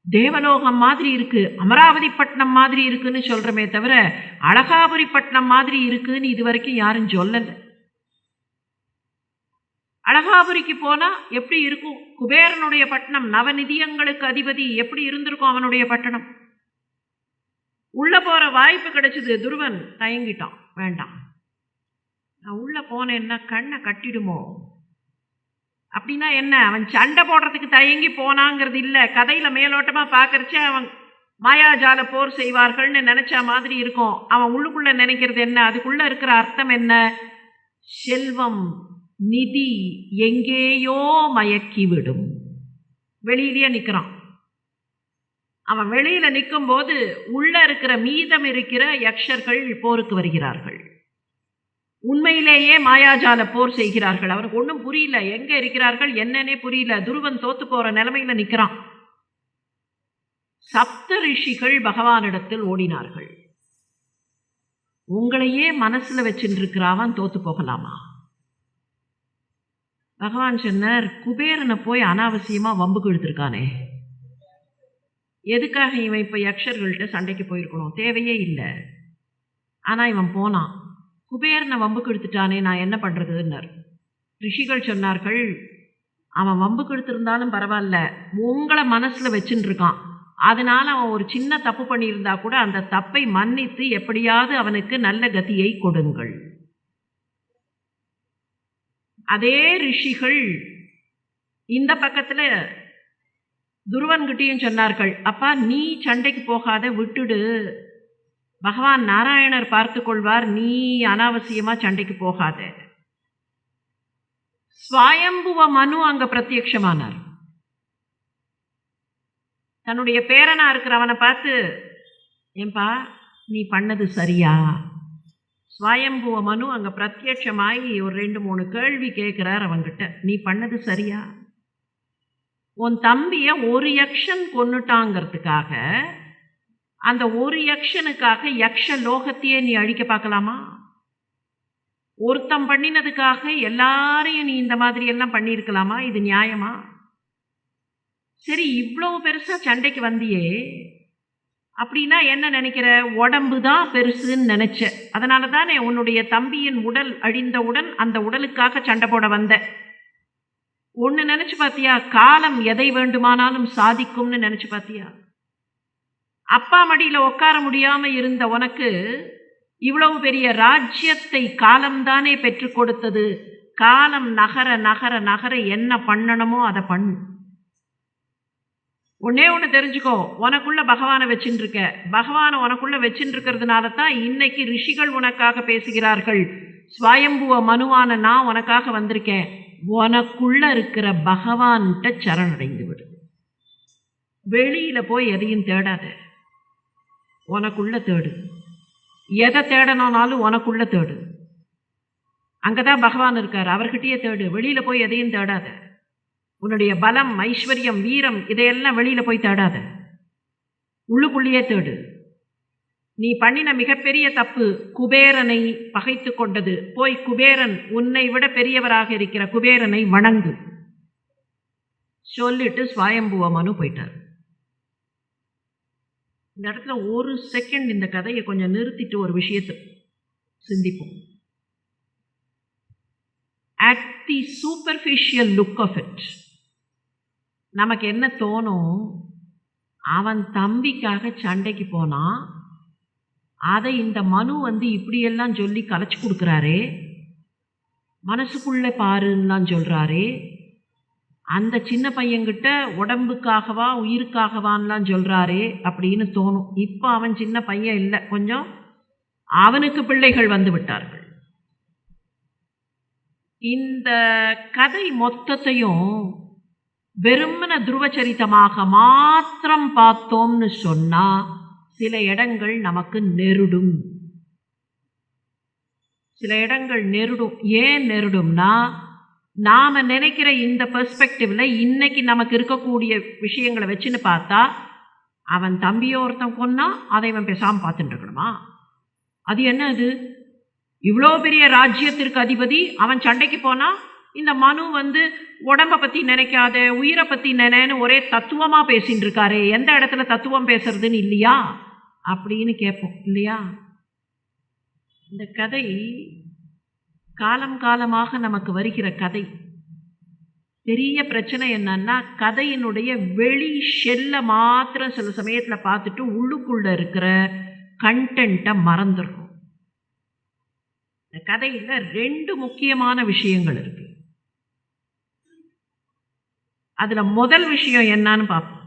தேவலோகம் மாதிரி இருக்கு, அமராவதி பட்டினம் மாதிரி இருக்குன்னு சொல்றமே தவிர அழகாபுரி பட்டினம் மாதிரி இருக்குன்னு இது வரைக்கும் யாரும் சொல்லல. அழகாபுரிக்கு போனா எப்படி இருக்கும்? குபேரனுடைய பட்டணம், நவநிதியங்களுக்கு அதிபதி, எப்படி இருந்திருக்கும் அவனுடைய பட்டணம்? உள்ள போற வாய்ப்பு கிடைச்சது, துருவன் தயங்கிட்டான். வேண்டாம், நான் உள்ள போனேன்னா கண்ணை கட்டிடுமோ. அப்படின்னா என்ன, அவன் சண்டை போடுறதுக்கு தயங்கி போனாங்கிறது இல்லை. கதையில மேலோட்டமா பார்க்கறச்ச அவன் மாயாஜால போர் செய்வார்கள்னு நினைச்ச மாதிரி இருக்கும். அவன் உள்ளுக்குள்ள நினைக்கிறது என்ன, அதுக்குள்ள இருக்கிற அர்த்தம் என்ன? செல்வம் நிதி எங்கேயோ மயக்கிவிடும். வெளியிலேயே நிற்கிறான். அவன் வெளியில நிற்கும் போது உள்ள இருக்கிற மீதம் இருக்கிற யக்ஷர்கள் போருக்கு வருகிறார்கள். உண்மையிலேயே மாயாஜால போர் செய்கிறார்கள். அவனுக்கு ஒன்றும் புரியல, எங்க இருக்கிறார்கள் என்னன்னே புரியல. துருவன் தோத்து போற நிலைமையில நிற்கிறான். சப்த ரிஷிகள் பகவானிடத்தில் ஓடினார்கள். உங்களையே மனசுல வச்சுட்டு இருக்கிறாவன் தோத்து போகலாமா? பகவான் சொன்னார், குபேரனை போய் அனாவசியமா வம்புக்கு இழுத்துருக்கானே, எதுக்காக இவன் இப்ப யக்ஷர்கள்ட்ட சண்டைக்கு போயிருக்கணும்? தேவையே இல்லை. ஆனா இவன் போனான், குபேரனை வம்புக்கு இழுத்துட்டானே, நான் என்ன பண்றதுன்னார். ரிஷிகள் சொன்னார்கள், அவன் வம்புக்கு இழுத்திருந்தாலும் பரவாயில்ல, உங்களை மனசுல வச்சுட்டு இருக்கான். அதனால அவன் ஒரு சின்ன தப்பு பண்ணியிருந்தா கூட அந்த தப்பை மன்னித்து எப்படியாவது அவனுக்கு நல்ல கதியை கொடுங்கள். அதே ரிஷிகள் இந்த பக்கத்துல துருவன்கிட்டையும் சொன்னார்கள், அப்பா நீ சண்டைக்கு போகாத, விட்டுடு, பகவான் நாராயணர் பார்த்து கொள்வார், நீ அனாவசியமா சண்டைக்கு போகாத. ஸ்வயம்புவ மனு அங்க பிரத்யக்ஷமானார். தன்னுடைய பேரனா இருக்கிறவனை பார்த்து, ஏன்பா நீ பண்ணது சரியா? ஸ்வயம்புவ மனு அங்க பிரத்யட்சமாகி ஒரு 2-3 கேள்வி கேட்கிறார் அவன்கிட்ட. நீ பண்ணது சரியா? உன் தம்பிய ஒரு யக்ஷன் கொன்னுட்டாங்கிறதுக்காக, அந்த ஒரு யக்ஷனுக்காக யக்ஷ லோகத்தையே நீ அழிக்க பார்க்கலாமா? ஒருத்தம் பண்ணினதுக்காக எல்லாரையும் நீ இந்த மாதிரி எல்லாம் பண்ணியிருக்கலாமா? இது நியாயமா? சரி, இவ்வளவு பெருசா சண்டைக்கு வந்தியே, அப்படின்னா என்ன நினைக்கிற? உடம்பு தான் பெருசுன்னு நினைச்ச. அதனால தானே உன்னுடைய தம்பியின் உடல் அழிந்தவுடன் அந்த உடலுக்காக சண்டை போட வந்த. ஒன்று நினைச்சு பார்த்தியா? காலம் எதை வேண்டுமானாலும் சாதிக்கும்னு நினைச்சு பார்த்தியா? அப்பா மடியில் உட்கார முடியாம இருந்த உனக்கு இவ்வளவு பெரிய ராஜ்யத்தை காலம்தானே பெற்றுக் கொடுத்தது. காலம் நகர நகர நகர என்ன பண்ணணுமோ அதை பண்ணு. ஒன்னே ஒன்று தெரிஞ்சுக்கோ, உனக்குள்ள பகவானை வச்சுட்டு இருக்க. பகவானை உனக்குள்ள வச்சுட்டு இருக்கிறதுனால தான் இன்னைக்கு ரிஷிகள் உனக்காக பேசுகிறார்கள். ஸ்வயம்புவ மனுவான நான் உனக்காக வந்திருக்கேன். உனக்குள்ள இருக்கிற பகவான்கிட்ட சரணடைந்து விடு. வெளியில போய் எதையும் தேடாத, உனக்குள்ள தேடு. எதை தேடணும்னாலும் உனக்குள்ள தேடு. அங்கதான் பகவான் இருக்கார், அவர்கிட்டயே தேடு. வெளியில போய் எதையும் தேடாத. உன்னுடைய பலம், ஐஸ்வர்யம், வீரம் இதையெல்லாம் வெளியில போய் தேடாத, உள்ளுக்குள்ளேயே தேடு. நீ பண்ணின மிகப்பெரிய தப்பு குபேரனை பகைத்து கொண்டது. போய் குபேரன், உன்னை விட பெரியவராக இருக்கிற குபேரனை வணங்கு சொல்லிட்டு ஸ்வயம்புவ மனு போயிட்டார். இந்த இடத்துல ஒரு செகண்ட் இந்த கதையை கொஞ்சம் நிறுத்திட்டு ஒரு விஷயத்தை சிந்திப்போம். At the superficial look of it, நமக்கு என்ன தோணும்? அவன் தம்பிக்காக சண்டைக்கு போனான், அதை இந்த மனு இப்படியெல்லாம் சொல்லி கலைச்சு கொடுக்குறாரே, மனசுக்குள்ளே பாருன்னெலாம் சொல்கிறாரே, அந்த சின்ன பையன்கிட்ட உடம்புக்காகவா உயிருக்காகவான்லாம் சொல்கிறாரே அப்படின்னு தோணும். இப்போ அவன் சின்ன பையன் இல்லை, கொஞ்சம் அவனுக்கு பிள்ளைகள் வந்து விட்டார்கள். இந்த கதை மொத்தத்தையும் வெறுமன துருவச்சரித்தமாக மாத்திரம் பார்த்தோம்னு சொன்னா சில இடங்கள் நமக்கு நெருடும். சில இடங்கள் நெருடும். ஏன் நெருடும்னா, நாம நினைக்கிற இந்த பெர்ஸ்பெக்டிவ்ல இன்னைக்கு நமக்கு இருக்கக்கூடிய விஷயங்களை வச்சுன்னு பார்த்தா, அவன் தம்பியோ ஒருத்தன் கொன்னா அதை இவன் பேசாமல் பார்த்துட்டு இருக்கணுமா? அது என்ன? அது இவ்வளோ பெரிய ராஜ்யத்திற்கு அதிபதி அவன் சண்டைக்கு போனால் இந்த மனு உடம்பை பற்றி நினைக்காத, உயிரை பற்றி நினைன்னு ஒரே தத்துவமாக பேசின்னு இருக்காரு, எந்த இடத்துல தத்துவம் பேசுறதுன்னு இல்லையா அப்படின்னு கேட்போம் இல்லையா? இந்த கதை காலம் காலமாக நமக்கு வருகிற கதை. பெரிய பிரச்சனை என்னன்னா, கதையினுடைய வெளி ஷெல்ல மாத்திரம் சில சமயத்தில் பார்த்துட்டு உள்ளுக்குள்ள இருக்கிற கண்டென்ட்டை மறந்துடும். இந்த கதையில் 2 முக்கியமான விஷயங்கள் இருக்கு. அதுல முதல் விஷயம் என்னன்னு பார்ப்போம்.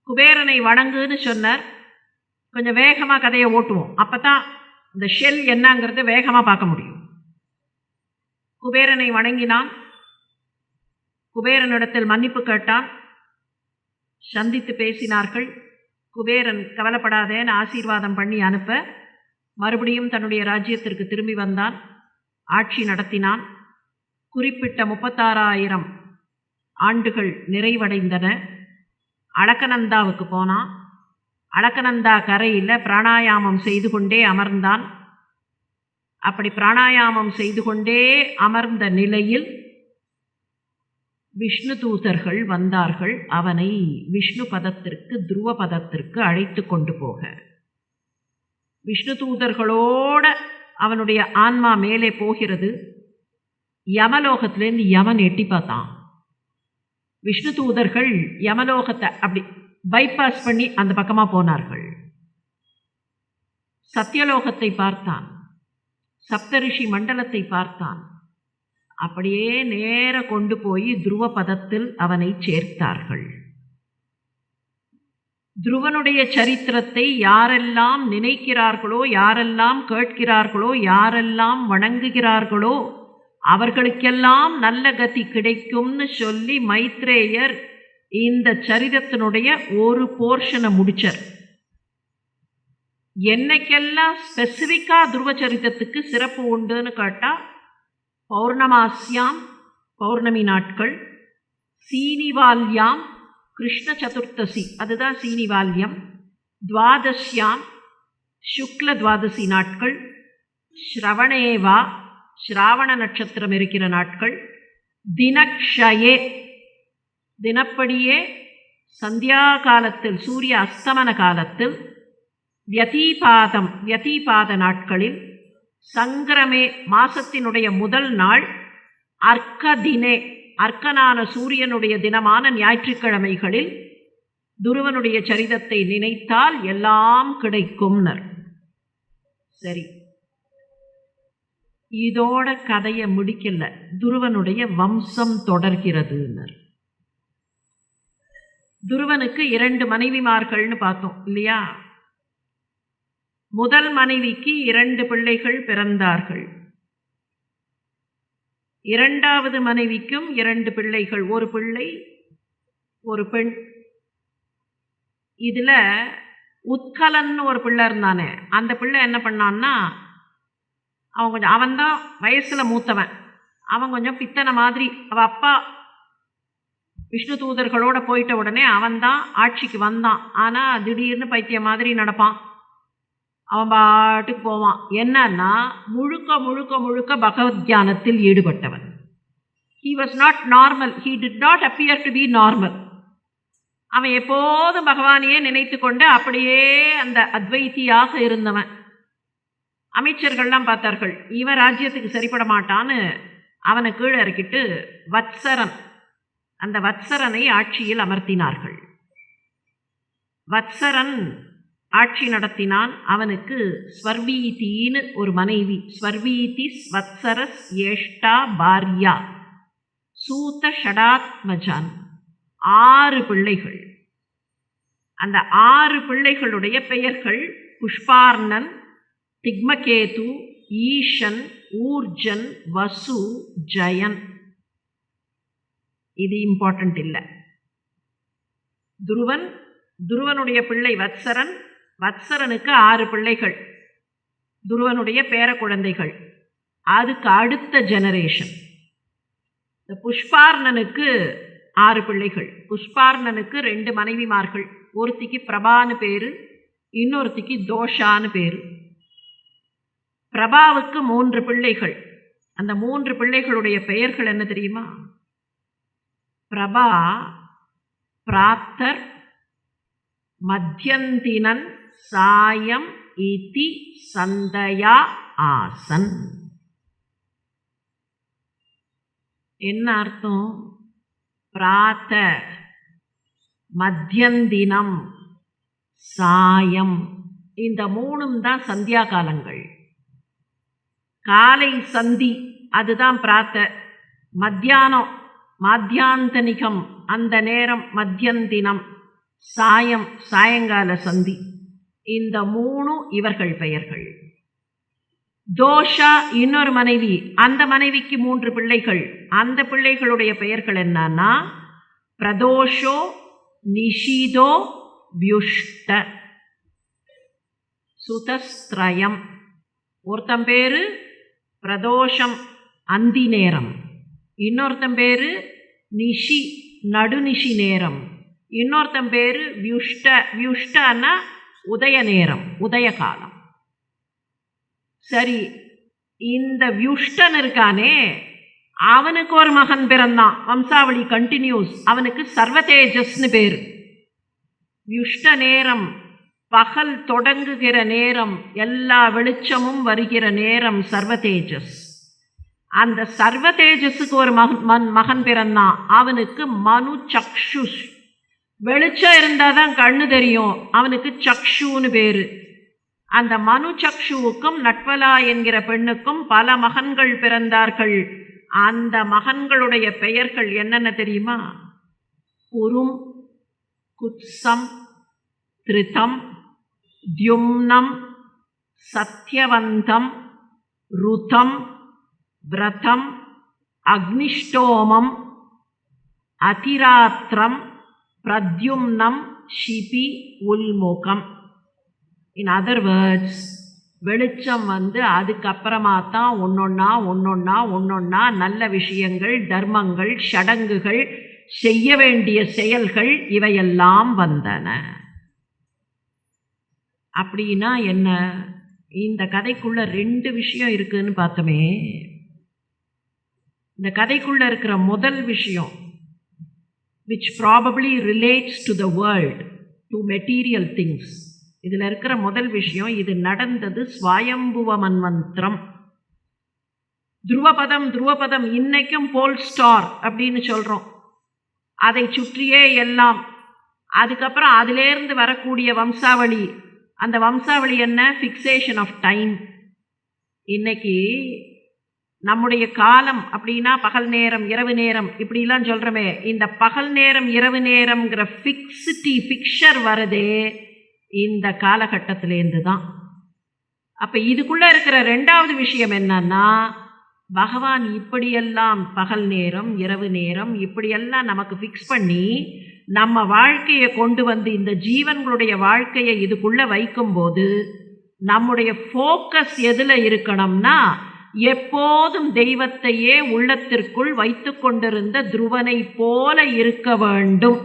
குபேரனை வணங்குன்னு சொன்னார். கொஞ்சம் வேகமாக கதையை ஓட்டுவோம், அப்பதான் இந்த ஷெல் என்னங்கிறத வேகமாக பார்க்க முடியும். குபேரனை வணங்கினான். குபேரனிடத்தில் மன்னிப்பு கேட்டான். சந்தித்து பேசினார்கள். குபேரன் கவலைப்படாதேன்னு ஆசீர்வாதம் பண்ணி அனுப்ப மறுபடியும் தன்னுடைய ராஜ்யத்திற்கு திரும்பி வந்தான். ஆட்சி நடத்தினான். குறிப்பிட்ட 36,000 ஆண்டுகள் நிறைவடைந்தன. அலக்கநந்தாவுக்கு போனான். அலக்கநந்தா கரையில் பிராணாயாமம் செய்து கொண்டே அமர்ந்தான். அப்படி பிராணாயாமம் செய்து கொண்டே அமர்ந்த நிலையில் விஷ்ணு தூதர்கள் வந்தார்கள். அவனை விஷ்ணு பதத்திற்கு, துருவ பதத்திற்கு அழைத்து கொண்டு போக, விஷ்ணு தூதர்களோட அவனுடைய ஆன்மா மேலே போகிறது. யமலோகத்திலேருந்து யமன் எட்டி பார்த்தான். விஷ்ணு தூதர்கள் யமலோகத்தை அப்படி பைபாஸ் பண்ணி அந்த பக்கமாக போனார்கள். சத்தியலோகத்தை பார்த்தான். சப்தரிஷி மண்டலத்தை பார்த்தான். அப்படியே நேர கொண்டு போய் துருவ பதத்தில் அவனை சேர்த்தார்கள். துருவனுடைய சரித்திரத்தை யாரெல்லாம் நினைக்கிறார்களோ, யாரெல்லாம் கேட்கிறார்களோ, யாரெல்லாம் வணங்குகிறார்களோ அவர்களுக்கெல்லாம் நல்ல கதி கிடைக்கும்னு சொல்லி மைத்ரேயர் இந்த சரித்திரத்தினுடைய ஒரு போர்ஷனை முடிச்சார். என்னைக்கெல்லாம் ஸ்பெசிஃபிக்காக துருவ சரித்திரத்துக்கு சிறப்பு உண்டுன்னு கேட்டால், பௌர்ணமாஸ்யாம் பௌர்ணமி நாட்கள், சீனிவால்யாம் கிருஷ்ண சதுர்த்தசி அதுதான் சீனிவால்யம், துவாதஷ்யாம் சுக்ல துவாதசி நாட்கள், ஸ்ரவணேவா ஸ்ராவண நட்சத்திரம் இருக்கிற நாட்கள், தினக்ஷயே தினப்படியே சந்தியா காலத்தில் சூரிய அஸ்தமன காலத்தில், வியதீபாத நாட்களில், சங்கிரமே மாசத்தினுடைய முதல் நாள், அர்க்க தினே அர்க்கனான சூரியனுடைய தினமான ஞாயிற்றுக்கிழமைகளில் துருவனுடைய சரிதத்தை நினைத்தால் எல்லாம் கிடைக்கும்னர். சரி, இதோட கதையை முடிக்கல, துருவனுடைய வம்சம் தொடர்கிறதுன்னர். துருவனுக்கு 2 மனைவிமார்கள்னு பார்த்தோம் இல்லையா? முதல் மனைவிக்கு 2 பிள்ளைகள் பிறந்தார்கள். இரண்டாவது மனைவிக்கும் 2 பிள்ளைகள், ஒரு பிள்ளை ஒரு பெண். இதுல உத்கலன்னு ஒரு பிள்ளை இருந்தானே, அந்த பிள்ளை என்ன பண்ணான்னா, அவன்தான் வயசுல மூத்தவன். அவன் கொஞ்சம் பித்தனை மாதிரி. அவன் அப்பா விஷ்ணு தூதர்களோட போயிட்ட உடனே அவன்தான் ஆட்சிக்கு வந்தான். ஆனால் திடீர்னு பைத்தியம் மாதிரி நடப்பான். அவன் பாட்டுக்கு போவான். என்னன்னா, முழுக்க முழுக்க முழுக்க பகவத் தியானத்தில் ஈடுபட்டவன். He was not normal. He did not appear to be normal. அவன் எப்போதும் பகவானையே நினைத்து கொண்டு அப்படியே அந்த அத்வைத்தியாக இருந்தவன். அமைச்சர்கள்லாம் பார்த்தார்கள், இவன் ராஜ்யத்துக்கு சரிப்பட மாட்டான்னு அவனை கீழே இறக்கிட்டு அந்த வத்சரனை ஆட்சியில் அமர்த்தினார்கள். வத்சரன் ஆட்சி நடத்தினான். அவனுக்கு ஸ்வர்வீதின்னு ஒரு மனைவி. ஸ்வர்வீதி வத்சரஸ் ஏஷ்டா பாரியா சூத ஷடாத்மஜான். 6 பிள்ளைகள். அந்த 6 பிள்ளைகளுடைய பெயர்கள் புஷ்பார்ணன், திக்மகேது, ஈஷன், ஊர்ஜன், வசு, ஜயன். இது இம்பார்ட்டன்ட் இல்லை. துருவனுடைய பிள்ளை வத்சரன். வத்சரனுக்கு 6 பிள்ளைகள், துருவனுடைய பேர குழந்தைகள். அதுக்கு அடுத்த ஜெனரேஷன். இந்த புஷ்பார்ணனுக்கு 6 பிள்ளைகள். புஷ்பார்ணனுக்கு 2 மனைவிமார்கள். ஒருத்திக்கு பிரபான்னு பேரு, இன்னொருத்திக்கு தோஷான்னு பேர். பிரபாவுக்கு 3 பிள்ளைகள். அந்த 3 பிள்ளைகளுடைய பெயர்கள் என்ன தெரியுமா? பிரபா, பிராத்தர், மத்தியந்தினன், சாயம் இதி சந்தயா ஆசன். என்ன அர்த்தம்? பிராத்த, மத்தியந்தினம், சாயம், இந்த 3 தான் சந்தியா காலங்கள். காலை சந்தி அதுதான் பிராத்த, மத்தியானம் மாத்தியாந்தனிகம் அந்த நேரம் மத்தியந்தினம், சாயம் சாயங்கால சந்தி. இந்த 3 இவர்கள் பெயர்கள். தோஷா இன்னொரு மனைவி, அந்த மனைவிக்கு 3 பிள்ளைகள். அந்த பிள்ளைகளுடைய பெயர்கள் என்னன்னா பிரதோஷோ, நிஷிதோ, வியுஷ்ட. சுதஸ்திரயம். ஒருத்தன் பேரு பிரதோஷம் அந்தி நேரம், இன்னொருத்தன் பேரு நிஷி நடுநிஷி நேரம், இன்னொருத்தன் பேரு வியுஷ்ட. வியுஷ்டன்னா உதய நேரம், உதய காலம். சரி, இந்த வியுஷ்டன் இருக்கானே அவனுக்கு ஒரு மகன் பிறந்தான். வம்சாவளி கண்டினியூஸ். அவனுக்கு சர்வதேஜஸ்னு பேர். வியுஷ்ட நேரம் பகல் தொடங்குகிற நேரம், எல்லா வெளிச்சமும் வருகிற நேரம் சர்வதேஜஸ். அந்த சர்வதேஜஸுக்கு ஒரு மகன் பிறந்தான். அவனுக்கு மனு சக்ஷுஷ். வெளிச்சம் இருந்தால் தான் கண்ணு தெரியும். அவனுக்கு சக்ஷுன்னு பேர். அந்த மனு சக்ஷுவுக்கும் நட்வலா என்கிற பெண்ணுக்கும் பல மகன்கள் பிறந்தார்கள். அந்த மகன்களுடைய பெயர்கள் என்னென்ன தெரியுமா? குரும், குத்சம், திருதம், தியும்னம், சத்யவந்தம், ருதம், விரதம், அக்னிஷ்டோமம், அதிராத்திரம், பிரத்யும்னம், ஷிபி, உல்முகம். இன் அதர் வேர்ட்ஸ், வெளிச்சம் அதுக்கப்புறமா தான் ஒன்னொன்னா நல்ல விஷயங்கள், தர்மங்கள், சடங்குகள், செய்ய வேண்டிய செயல்கள் இவையெல்லாம் வந்தன. அப்படின்னா என்ன? இந்த கதைக்குள்ள 2 விஷயம் இருக்குன்னு பார்த்தோமே. இந்த கதைக்குள்ள இருக்கிற முதல் விஷயம், which probably relates to the world, to material things. இதில் இருக்கிற முதல் விஷயம், இது நடந்தது ஸ்வயம்புவ மன்வந்திரம். துருவபதம் இன்னைக்கும் போல் ஸ்டார் அப்படின்னு சொல்கிறோம். அதை சுற்றியே எல்லாம். அதுக்கப்புறம் அதிலேருந்து வரக்கூடிய வம்சாவளி. அந்த வம்சாவளி என்ன? Fixation of time. இன்னைக்கு நம்முடைய காலம் அப்படின்னா பகல் நேரம், இரவு நேரம் இப்படிலாம் சொல்கிறோமே. இந்த பகல் நேரம், இரவு நேரம்ங்கிற ஃபிக்ஷர் வரதே இந்த காலகட்டத்திலேருந்து தான். அப்போ இதுக்குள்ளே இருக்கிற 2வது விஷயம் என்னன்னா, பகவான் இப்படியெல்லாம் பகல் நேரம், இரவு நேரம் இப்படியெல்லாம் நமக்கு ஃபிக்ஸ் பண்ணி நம்ம வாழ்க்கையை கொண்டு வந்து இந்த ஜீவன்களுடைய வாழ்க்கையை இதுக்குள்ளே வைக்கும்போது நம்முடைய ஃபோக்கஸ் எதில் இருக்கணும்னா, எப்போதும் தெய்வத்தையே உள்ளத்திற்குள் வைத்து கொண்டிருந்த துருவனை போல இருக்க வேண்டும்.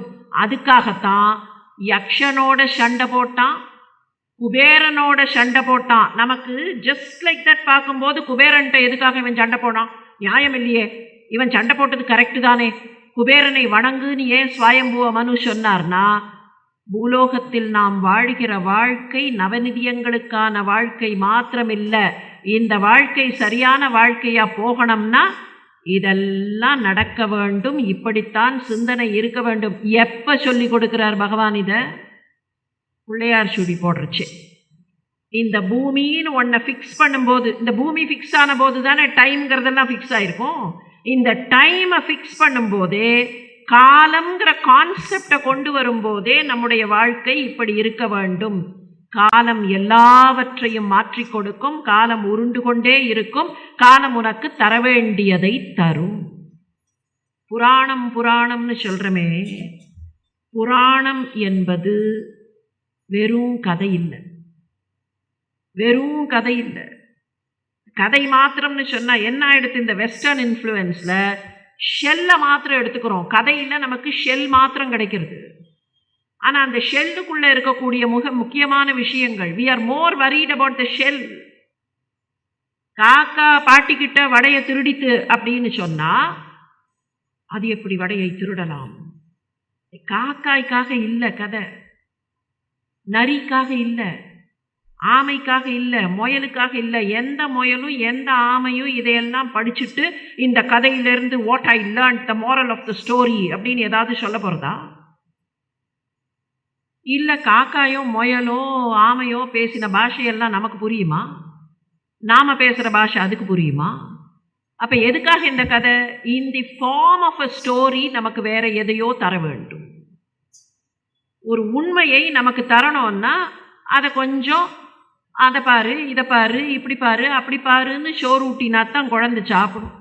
அதுக்காகத்தான் யக்ஷனோட சண்டை போட்டான், குபேரனோட சண்டை போட்டான். நமக்கு ஜஸ்ட் லைக் தட் பார்க்கும்போது குபேரன்ட்ட எதுக்காக இவன் சண்டை போனான்? நியாயம் இல்லையே. இவன் சண்டை போட்டது கரெக்டு தானே. குபேரனை வணங்குன்னு ஏன் ஸ்வயம்புவ மனு சொன்னார்னா, பூலோகத்தில் நாம் வாழ்கிற வாழ்க்கை நவநிதியங்களுக்கான வாழ்க்கை மாத்திரமில்லை. இந்த வாழ்க்கை சரியான வாழ்க்கையா போகணும்னா இதெல்லாம் நடக்க வேண்டும். இப்படித்தான் சிந்தனை இருக்க வேண்டும். எப்போ சொல்லி கொடுக்கிறார் பகவான்? இதை பிள்ளையார் சுடி போடுறச்சு. இந்த பூமின்னு ஒன்றை ஃபிக்ஸ் பண்ணும்போது, இந்த பூமி ஃபிக்ஸ் ஆன போது தானே டைம்ங்கிறதெல்லாம் ஃபிக்ஸ் ஆகிருக்கும். இந்த டைமை ஃபிக்ஸ் பண்ணும்போதே, காலம்ங்கிற கான்செப்டை கொண்டு வரும்போதே நம்முடைய வாழ்க்கை இப்படி இருக்க வேண்டும். காலம் எல்லாவற்றையும் மாற்றி கொடுக்கும். காலம் உருண்டு கொண்டே இருக்கும். காலம் உனக்கு தர வேண்டியதை தரும். புராணம்னு சொல்கிறோமே, புராணம் என்பது வெறும் கதை இல்லை. கதை மாத்திரம்னு சொன்னால் என்ன ஆயிடுத்து? இந்த வெஸ்டர்ன் இன்ஃப்ளூயன்ஸில் ஷெல்லை மாத்திரம் எடுத்துக்கிறோம். கதையில் நமக்கு ஷெல் மாத்திரம் கிடைக்கிறது. ஆனால் அந்த ஷெல்லுக்குள்ளே இருக்கக்கூடிய முக்கியமான விஷயங்கள், we are more worried about the shell. காக்கா பாட்டிக்கிட்ட வடையை திருடித்து அப்படின்னு சொன்னால் அது எப்படி வடையை திருடலாம்? காக்காய்க்காக இல்லை கதை, நரிக்காக இல்லை, ஆமைக்காக இல்லை, முயலுக்காக இல்லை. எந்த முயலும் எந்த ஆமையும் இதையெல்லாம் படிச்சுட்டு இந்த கதையிலிருந்து what I learned the moral of the story அப்படின்னு ஏதாவது சொல்ல போகிறதா? இல்லை காக்காயோ முயலோ ஆமையோ பேசின பாஷையெல்லாம் நமக்கு புரியுமா? நாம் பேசுகிற பாஷை அதுக்கு புரியுமா? அப்போ எதுக்காக இந்த கதை? In the form of a story நமக்கு வேற எதையோ தர வேண்டும். ஒரு உண்மையை நமக்கு தரணும்னா அதை கொஞ்சம் அதை பாரு, இதை பாரு, இப்படி பாரு, அப்படி பாருன்னு சோறு ஊட்டினா தான் குழந்தை சாப்பிடும்.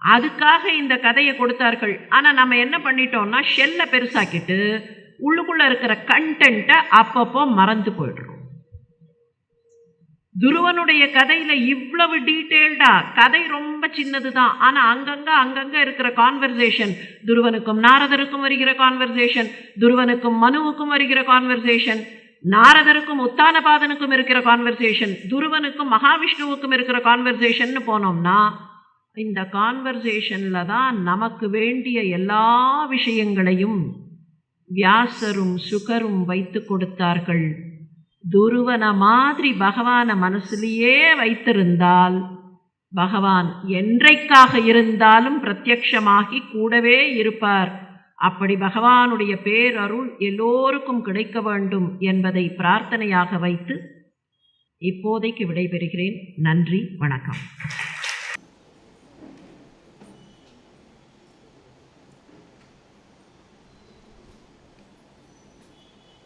அதுக்காக இந்த கதையை கொடுத்தார்கள். ஆனால் நம்ம என்ன பண்ணிட்டோம்னா ஷெல்லை பெருசாக்கிட்டு உள்ளுக்குள்ளே இருக்கிற கண்டென்ட்டை அப்பப்போ மறந்து போய்டுறோம். துருவனுடைய கதையில் இவ்வளவு டீட்டெயில்டாக, கதை ரொம்ப சின்னது தான், ஆனால் அங்கங்கே இருக்கிற கான்வர்சேஷன், துருவனுக்கும் நாரதருக்கும் வருகிற கான்வர்சேஷன், துருவனுக்கும் மனுவுக்கும் வருகிற கான்வர்சேஷன், நாரதருக்கும் உத்தானபாதனுக்கும் இருக்கிற கான்வர்சேஷன், துருவனுக்கும் மகாவிஷ்ணுவுக்கும் இருக்கிற கான்வர்சேஷன்னு போனோம்னா இந்த கான்வர்சேஷனில் தான் நமக்கு வேண்டிய எல்லா விஷயங்களையும் வியாசரும் சுகரும் வைத்து கொடுத்தார்கள். துருவன மாதிரி பகவானை மனசுலேயே வைத்திருந்தால் பகவான் என்றைக்காக இருந்தாலும் பிரத்யக்ஷமாகி கூடவே இருப்பார். அப்படி பகவானுடைய பேரருள் எல்லோருக்கும் கிடைக்க வேண்டும் என்பதை பிரார்த்தனையாக வைத்து இப்போதைக்கு விடைபெறுகிறேன். நன்றி, வணக்கம்.